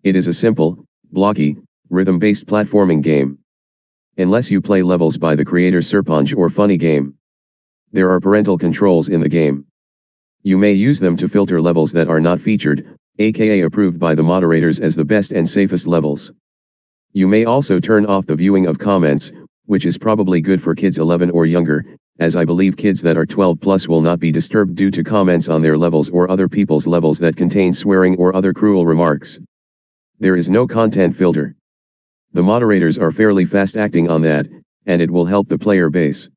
It is a simple, blocky, rhythm-based platforming game. Unless you play levels by the creator Serponge or Funny Game. There are parental controls in the game. You may use them to filter levels that are not featured, aka approved by the moderators as the best and safest levels. You may also turn off the viewing of comments, which is probably good for kids 11 or younger, as I believe kids that are 12 plus will not be disturbed due to comments on their levels or other people's levels that contain swearing or other cruel remarks. There is no content filter. The moderators are fairly fast acting on that, and it will help the player base.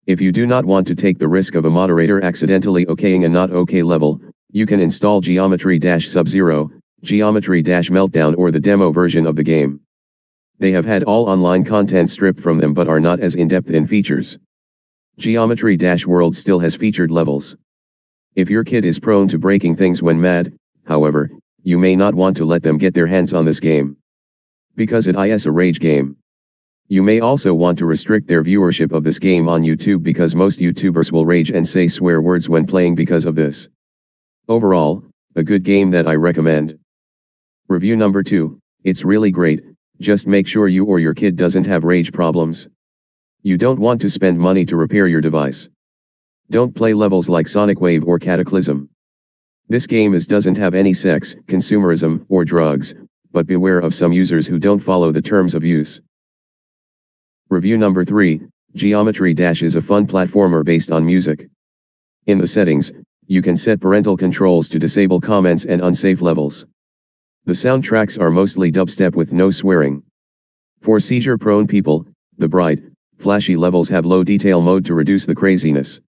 If you do not want to take the risk of a moderator accidentally okaying a not okay level, you can install Geometry-Sub-Zero, Geometry-Meltdown or the demo version of the game. They have had all online content stripped from them but are not as in-depth in features. Geometry-World still has featured levels. If your kid is prone to breaking things when mad, however, you may not want to let them get their hands on this game. Because it is a rage game. You may also want to restrict their viewership of this game on YouTube because most YouTubers will rage and say swear words when playing because of this. Overall, a good game that I recommend. Review number 2, it's really great, just make sure you or your kid doesn't have rage problems. You don't want to spend money to repair your device. Don't play levels like Sonic Wave or Cataclysm. This game doesn't have any sex, consumerism, or drugs, but beware of some users who don't follow the terms of use. Review number 3, Geometry Dash is a fun platformer based on music. In the settings, you can set parental controls to disable comments and unsafe levels. The soundtracks are mostly dubstep with no swearing. For seizure-prone people, the bright, flashy levels have low detail mode to reduce the craziness.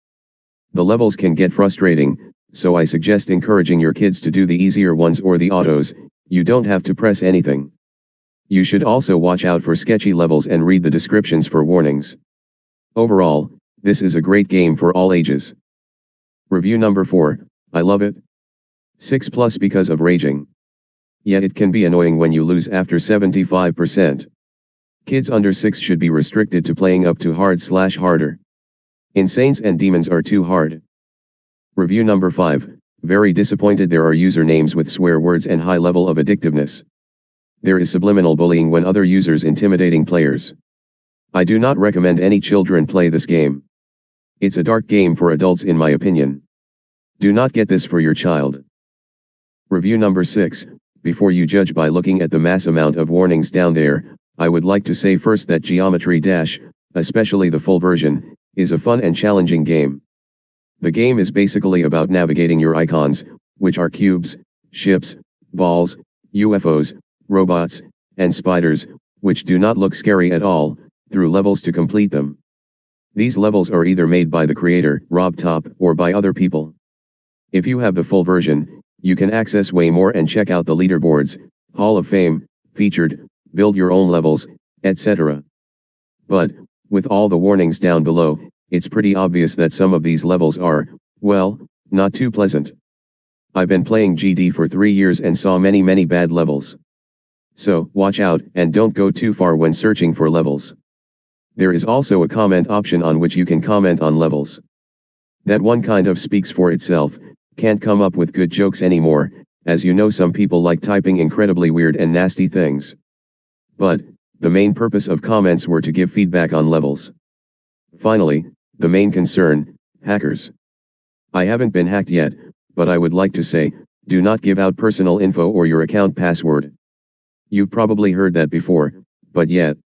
The levels can get frustrating, so I suggest encouraging your kids to do the easier ones or the autos. You don't have to press anything. You should also watch out for sketchy levels and read the descriptions for warnings. Overall, this is a great game for all ages. Review number 4, I love it. 6+ because of raging. Yet it can be annoying when you lose after 75%. Kids under 6 should be restricted to playing up to hard/harder. Insanes and demons are too hard. Review number 5, very disappointed there are usernames with swear words and high level of addictiveness. There is subliminal bullying when other users intimidating players. I do not recommend any children play this game. It's a dark game for adults in my opinion. Do not get this for your child. Review number 6, before you judge by looking at the mass amount of warnings down there, I would like to say first that Geometry Dash, especially the full version, is a fun and challenging game. The game is basically about navigating your icons, which are cubes, ships, balls, UFOs, robots, and spiders, which do not look scary at all, through levels to complete them. These levels are either made by the creator, Rob Top, or by other people. If you have the full version, you can access way more and check out the leaderboards, Hall of Fame, featured, build your own levels, etc. But, with all the warnings down below, it's pretty obvious that some of these levels are, well, not too pleasant. I've been playing GD for 3 years and saw many bad levels. So, watch out, and don't go too far when searching for levels. There is also a comment option on which you can comment on levels. That one kind of speaks for itself, can't come up with good jokes anymore, as you know some people like typing incredibly weird and nasty things. But, the main purpose of comments were to give feedback on levels. Finally, the main concern, hackers. I haven't been hacked yet, but I would like to say, do not give out personal info or your account password. You've probably heard that before, but yet.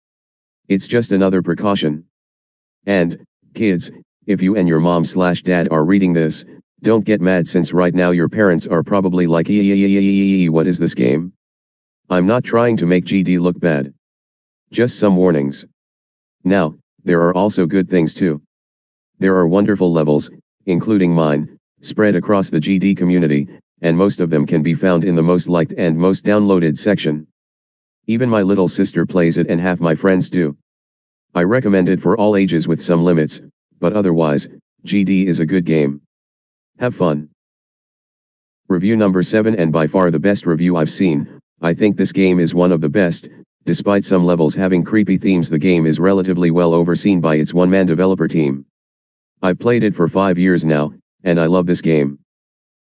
It's just another precaution. And, kids, if you and your mom/dad are reading this, don't get mad since right now your parents are probably like what is this game? I'm not trying to make GD look bad. Just some warnings. Now, there are also good things too. There are wonderful levels, including mine, spread across the GD community, and most of them can be found in the most liked and most downloaded section. Even my little sister plays it and half my friends do. I recommend it for all ages with some limits, but otherwise, GD is a good game. Have fun. Review number 7 and by far the best review I've seen. I think this game is one of the best. Despite some levels having creepy themes, the game is relatively well overseen by its one-man developer team. I've played it for 5 years now, and I love this game.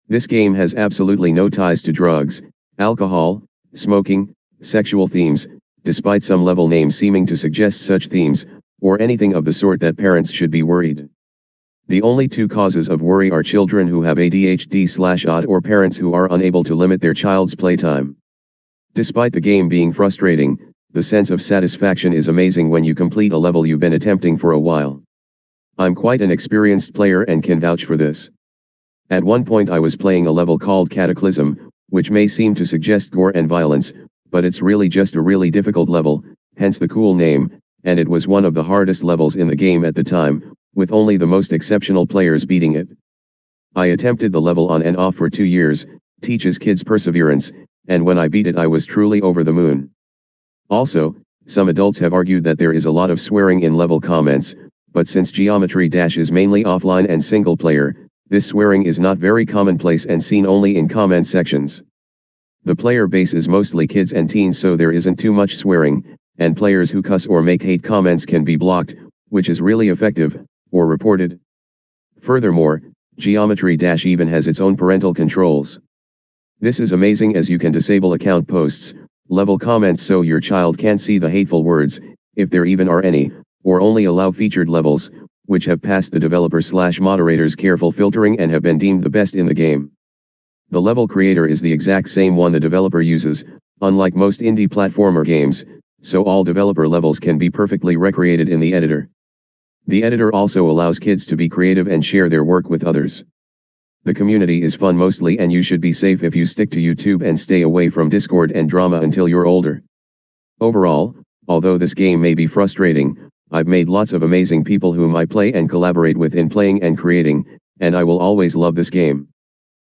This game has absolutely no ties to drugs, alcohol, smoking, sexual themes, despite some level names seeming to suggest such themes, or anything of the sort that parents should be worried. The only two causes of worry are children who have ADHD/OD or parents who are unable to limit their child's playtime. Despite the game being frustrating, the sense of satisfaction is amazing when you complete a level you've been attempting for a while. I'm quite an experienced player and can vouch for this. At one point I was playing a level called Cataclysm, which may seem to suggest gore and violence, but it's really just a really difficult level, hence the cool name, and it was one of the hardest levels in the game at the time, with only the most exceptional players beating it. I attempted the level on and off for 2 years, teaches kids perseverance, and when I beat it I was truly over the moon. Also, some adults have argued that there is a lot of swearing in level comments, but since Geometry Dash is mainly offline and single player, this swearing is not very commonplace and seen only in comment sections. The player base is mostly kids and teens, so there isn't too much swearing, and players who cuss or make hate comments can be blocked, which is really effective, or reported. Furthermore, Geometry Dash even has its own parental controls. This is amazing as you can disable account posts, level comments so your child can't see the hateful words, if there even are any, or only allow featured levels, which have passed the developer/moderator's careful filtering and have been deemed the best in the game. The level creator is the exact same one the developer uses, unlike most indie platformer games, so all developer levels can be perfectly recreated in the editor. The editor also allows kids to be creative and share their work with others. The community is fun mostly, and you should be safe if you stick to YouTube and stay away from Discord and drama until you're older. Overall, although this game may be frustrating, I've made lots of amazing people whom I play and collaborate with in playing and creating, and I will always love this game.